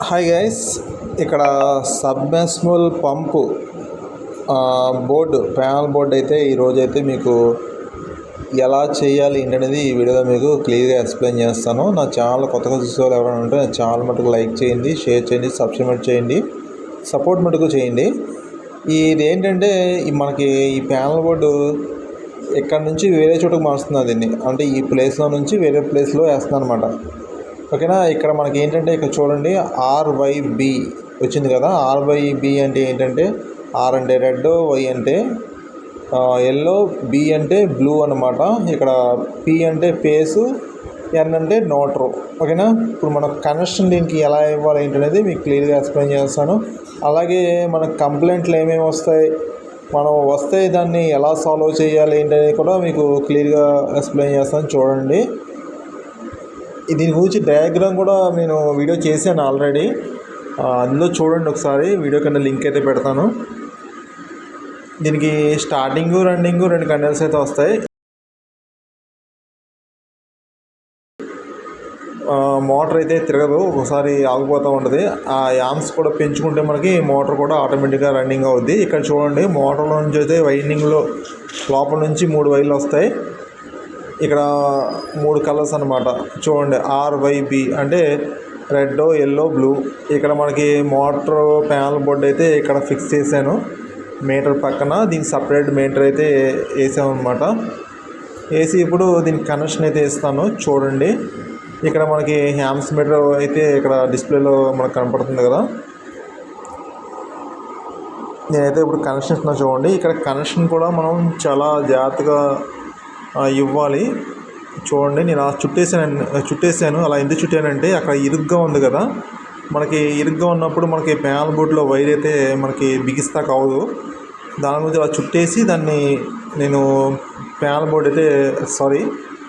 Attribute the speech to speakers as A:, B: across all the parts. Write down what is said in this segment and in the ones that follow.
A: Hi guys, ఇక్కడ submersible పంపు panel board అయితే ఈరోజైతే మీకు ఎలా చేయాలి ఏంటనేది ఈ వీడియోలో మీకు క్లియర్గా ఎక్స్ప్లెయిన్ చేస్తాను. నా ఛానల్ కొత్తగా చూసేవాళ్ళు ఎవరైనా ఉంటే నా ఛానల్ మటుకు లైక్ చేయండి, షేర్ చేయండి, సబ్స్క్రైబ్ చేయండి, సపోర్ట్ మటుకు చేయండి. ఇది ఏంటంటే మనకి ఈ ప్యానల్ బోర్డు ఇక్కడ నుంచి వేరే చోటుకు మారుస్తుంది. దీన్ని అంటే ఈ ప్లేస్లో నుంచి వేరే ప్లేస్లో వేస్తున్నాను అనమాట. ఓకేనా. ఇక్కడ మనకి ఏంటంటే ఇక్కడ చూడండి ఆర్వైబి వచ్చింది కదా. ఆర్వైబి అంటే ఏంటంటే ఆర్ అంటే రెడ్, వై అంటే ఎల్లో, బి అంటే బ్లూ అనమాట. ఇక్కడ పి అంటే పేసు, ఎన్ అంటే నోట్రు. ఓకేనా. ఇప్పుడు మన కనెక్షన్ దీనికి ఎలా ఇవ్వాలి ఏంటనేది మీకు క్లియర్గా ఎక్స్ప్లెయిన్ చేస్తాను. అలాగే మనకు కంప్లైంట్లు ఏమేమి వస్తాయి, మనం వస్తే దాన్ని ఎలా సాల్వ్ చేయాలి ఏంటనేది కూడా మీకు క్లియర్గా ఎక్స్ప్లెయిన్ చేస్తాను. చూడండి, దీని గురించి డయాగ్రామ్ కూడా నేను వీడియో చేశాను ఆల్రెడీ, అందులో చూడండి ఒకసారి. వీడియో కింద లింక్ అయితే పెడతాను. దీనికి స్టార్టింగ్ రన్నింగ్ 2 కండల్స్ అయితే వస్తాయి. మోటార్ అయితే తిరగదు, ఒకసారి ఆగిపోతూ ఉంటుంది. ఆ యామ్స్ కూడా పెంచుకుంటే మనకి మోటార్ కూడా ఆటోమేటిక్గా రన్నింగ్ అవుద్ది. ఇక్కడ చూడండి, మోటార్లో నుంచి అయితే వైండింగ్లో లోపల నుంచి 3 వైర్లు వస్తాయి. ఇక్కడ 3 కలర్స్ అనమాట. చూడండి, ఆర్వైబి అంటే రెడ్, ఎల్లో, బ్లూ. ఇక్కడ మనకి మోటార్ ప్యానల్ బోర్డు అయితే ఇక్కడ ఫిక్స్ చేశాను మీటర్ పక్కన. దీనికి సపరేట్ మీటర్ అయితే వేసామన్నమాట. వేసి ఇప్పుడు దీనికి కనెక్షన్ అయితే ఇస్తాను. చూడండి, ఇక్కడ మనకి హ్యామ్స్ మీటర్ అయితే ఇక్కడ డిస్ప్లేలో మనకు కనపడుతుంది కదా. నేనైతే ఇప్పుడు కనెక్షన్ ఇస్తున్నాను. చూడండి, ఇక్కడ కనెక్షన్ కూడా మనం చాలా జాగ్రత్తగా ఇవ్వాలి. చూడండి, నేను చుట్టేసాను. అలా ఎందుకు చుట్టానంటే అక్కడ ఇరుగ్గా ఉంది కదా. మనకి ఇరుగ్గా ఉన్నప్పుడు మనకి ప్యానల్ బోర్డులో వైర్ అయితే మనకి బిగిస్తా కావదు. దాని గురించి అలా చుట్టేసి దాన్ని నేను ప్యానల్ బోర్డు అయితే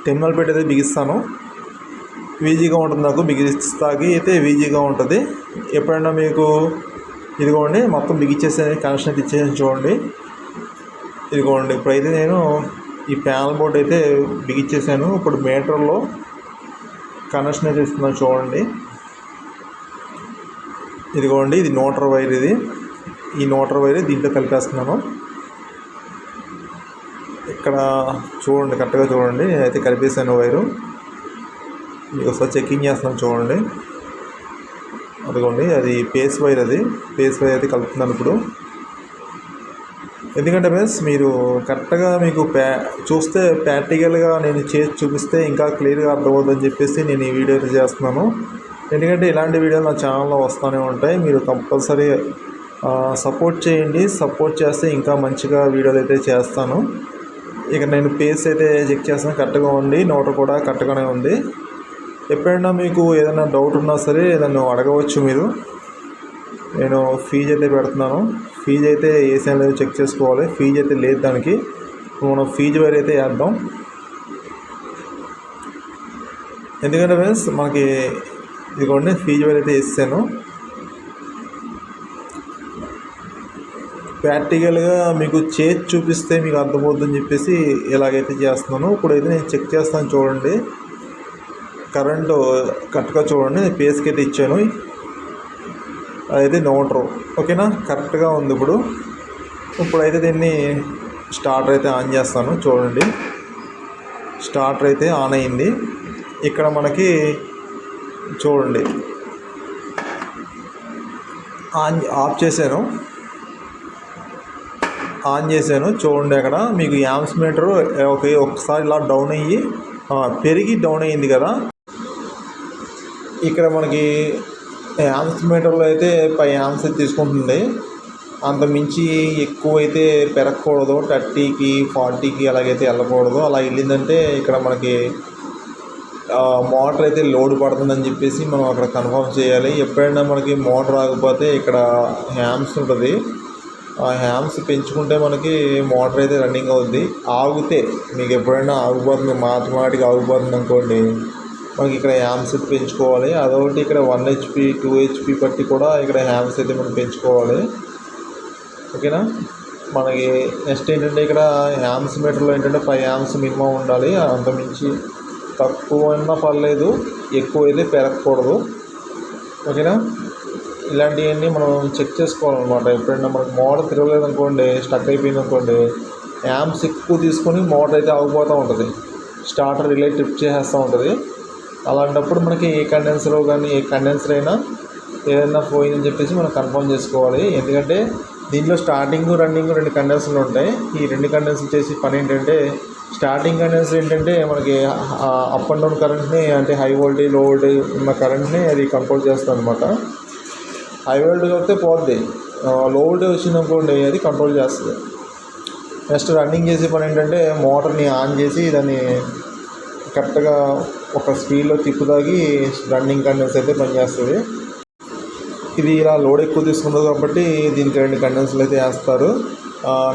A: టెర్మినల్ పెట్టి అయితే బిగిస్తాను. ఈజీగా ఉంటుంది, నాకు బిగిస్తాకి అయితే ఈజీగా ఉంటుంది. ఎప్పుడైనా మీకు ఇదిగోండి మొత్తం బిగిచ్చేసాను, కనెక్షన్ అయితే ఇచ్చేసాను. చూడండి, ఇదిగోండి ఇప్పుడైతే నేను ఈ ప్యానల్ బోర్డు అయితే బిగిచ్చేసాను. ఇప్పుడు మీటర్లో కనెక్షన్ అయితే ఇస్తున్నాను. చూడండి, ఇదిగోండి ఇది నోటర్ వైర్. ఈ నోటర్ వైర్ దీంట్లో కలిపేస్తున్నాను. ఇక్కడ చూడండి, కరెక్ట్గా చూడండి, నేనైతే కలిపేసాను వైరు. మీకు ఒకసారి చెక్కింగ్ చేస్తున్నాను. చూడండి, అదిగోండి అది పేస్ వైర్. పేస్ వైర్ అయితే కలుపుతున్నాను ఇప్పుడు. ఎందుకంటే ఫ్రెండ్స్, మీరు కరెక్ట్గా మీకు చూస్తే ప్రాక్టికల్గా నేను చేసి చూపిస్తే ఇంకా క్లియర్గా అర్థమవుతుందని చెప్పేసి నేను ఈ వీడియో అయితే చేస్తున్నాను. ఎందుకంటే ఇలాంటి వీడియోలు నా ఛానల్లో వస్తూనే ఉంటాయి. మీరు కంపల్సరీ సపోర్ట్ చేయండి. సపోర్ట్ చేస్తే ఇంకా మంచిగా వీడియోలు అయితే చేస్తాను. ఇక నేను పేస్ అయితే చెక్ చేస్తాను, కరెక్ట్గా ఉంది. నోటర్ కూడా కరెక్ట్గానే ఉంది. ఎప్పుడైనా మీకు ఏదైనా డౌట్ ఉన్నా సరే నన్ను అడగవచ్చు మీరు. నేను ఫీజ్ అయితే పెడుతున్నాను. ఫీజ్ అయితే ఏసీ లేదు చెక్ చేసుకోవాలి. ఫీజ్ అయితే లేదు దానికి. మనం ఫీజ్ వైర్ అయితే వేద్దాం. ఎందుకంటే ఫ్రెండ్స్ మనకి ఇదిగోండి ఫీజ్ వైర్ అయితే వేసాను. ప్రాక్టికల్గా మీకు చేసి చూపిస్తే మీకు అర్థమవుతుందని చెప్పేసి ఇలాగైతే చేస్తున్నాను. ఇప్పుడైతే నేను చెక్ చేస్తాను. చూడండి, కరెంటు కరెక్ట్గా చూడండి, పేస్కి అయితే ఇచ్చాను. అదైతే నోటరు. ఓకేనా, కరెక్ట్గా ఉంది. ఇప్పుడైతే దీన్ని స్టార్టర్ అయితే ఆన్ చేస్తాను. చూడండి, స్టార్టర్ అయితే ఆన్ అయింది. ఇక్కడ మనకి చూడండి ఆఫ్ చేశాను, ఆన్ చేశాను. చూడండి, అక్కడ మీకు యామ్స్ మీటరు ఒకసారి ఇలా డౌన్ అయ్యి పెరిగి డౌన్ అయ్యింది కదా. ఇక్కడ మనకి యామ్స్ మీటర్లో అయితే 5 యామ్స్ తీసుకుంటుంది. అంత మించి ఎక్కువ అయితే పెరగకూడదు. 30కి 40కి అలాగైతే వెళ్ళకూడదు. అలా వెళ్ళిందంటే ఇక్కడ మనకి మోటార్ అయితే లోడ్ పడుతుందని చెప్పేసి మనం అక్కడ కన్ఫర్మ్ చేయాలి. ఎప్పుడైనా మనకి మోటార్ ఆగిపోతే ఇక్కడ హ్యామ్స్ ఉంటుంది. ఆ హ్యామ్స్ పెంచుకుంటే మనకి మోటార్ అయితే రన్నింగ్ అవుద్ది. ఆగితే మీకు ఎప్పుడైనా ఆగిపోతుంది, మాటికి ఆగిపోతుంది అనుకోండి, మనకి ఇక్కడ హ్యామ్స్ అయితే పెంచుకోవాలి. అదొకటి ఇక్కడ 1 HP 2 HP బట్టి కూడా ఇక్కడ హ్యామ్స్ అయితే మనం పెంచుకోవాలి. ఓకేనా. మనకి నెక్స్ట్ ఏంటంటే ఇక్కడ హ్యామ్స్ మీటర్లో ఏంటంటే 5 యామ్స్ మినిమం ఉండాలి. అంతమించి తక్కువ అయినా పర్లేదు, ఎక్కువ అయితే పెరగకూడదు. ఓకేనా. ఇలాంటివన్నీ మనం చెక్ చేసుకోవాలన్నమాట. ఎప్పుడైనా మనకు మోటార్ తిరగలేదు అనుకోండి, స్టక్ అయిపోయింది అనుకోండి, యాంప్స్ ఎక్కువ తీసుకొని మోటార్ అయితే ఆగిపోతూ ఉంటుంది, స్టార్టర్ రిలే ట్రిప్ చేసేస్తూ ఉంటుంది. అలాంటప్పుడు మనకి ఏ కండెన్సర్ కానీ ఏ కండెన్సర్ అయినా ఏదైనా పోయిందని చెప్పేసి మనం కన్ఫర్మ్ చేసుకోవాలి. ఎందుకంటే దీంట్లో స్టార్టింగ్ రన్నింగ్ 2 కండెన్సర్లు ఉంటాయి. ఈ 2 కండెన్సర్లు చేసి పని ఏంటంటే, స్టార్టింగ్ కండెన్సర్ ఏంటంటే మనకి అప్ అండ్ డౌన్ కరెంట్ని, అంటే హై వోల్టేజ్ లో వోల్టేజ్ ఉన్న కరెంట్ని అది కంట్రోల్ చేస్తుంది అనమాట. హై వోల్టేజ్ వస్తే పోద్ది, లో వోల్టేజ్ వచ్చిందనుకోండి అది కంట్రోల్ చేస్తుంది. నెక్స్ట్ రన్నింగ్ చేసే పని ఏంటంటే మోటార్ని ఆన్ చేసి దాన్ని కరెక్ట్గా ఒక స్పీడ్లో తిప్పుతాగి రన్నింగ్ కండెన్సర్ అయితే పనిచేస్తుంది. ఇది ఇలా లోడ్ ఎక్కువ తీసుకుంటుంది కాబట్టి దీనికి 2 కండెన్సర్లు అయితే వేస్తారు.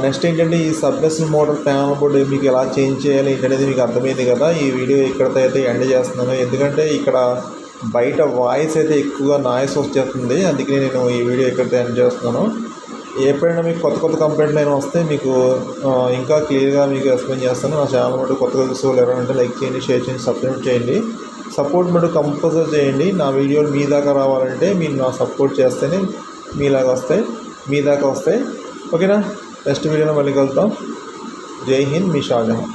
A: నెక్స్ట్ ఏంటంటే ఈ సబ్మెర్సిబుల్ మోటార్ ప్యానల్ బోర్డు మీకు ఎలా చేంజ్ చేయాలి ఏంటనేది మీకు అర్థమైంది కదా. ఈ వీడియో ఇక్కడితో అయితే ఎండ్ చేస్తున్నాను. ఎందుకంటే ఇక్కడ బయట వాయిస్ అయితే ఎక్కువగా నాయిస్ వచ్చేస్తుంది, అందుకని నేను ఈ వీడియో ఇక్కడితో ఎండ్ చేస్తున్నాను. ఎప్పుడైనా మీకు కొత్త కంప్లైంట్లు అయినా వస్తే మీకు ఇంకా క్లియర్గా మీకు ఎక్స్ప్లెయిన్ చేస్తాను. నా ఛానల్ మటు కొత్తగా చూసే వాళ్ళు ఎవరైనా లైక్ చేయండి, షేర్ చేయండి, సబ్స్క్రైబ్ చేయండి. సపోర్ట్ మటు కంపల్సరీ చేయండి. నా వీడియోలు మీ దాకా రావాలంటే మీరు నా సపోర్ట్ చేస్తేనే మీ దాకా వస్తాయి. ఓకేనా? నెక్స్ట్ వీడియోలో మళ్ళీ కలుద్దాం. జై హింద్, మీ షాజహాన్.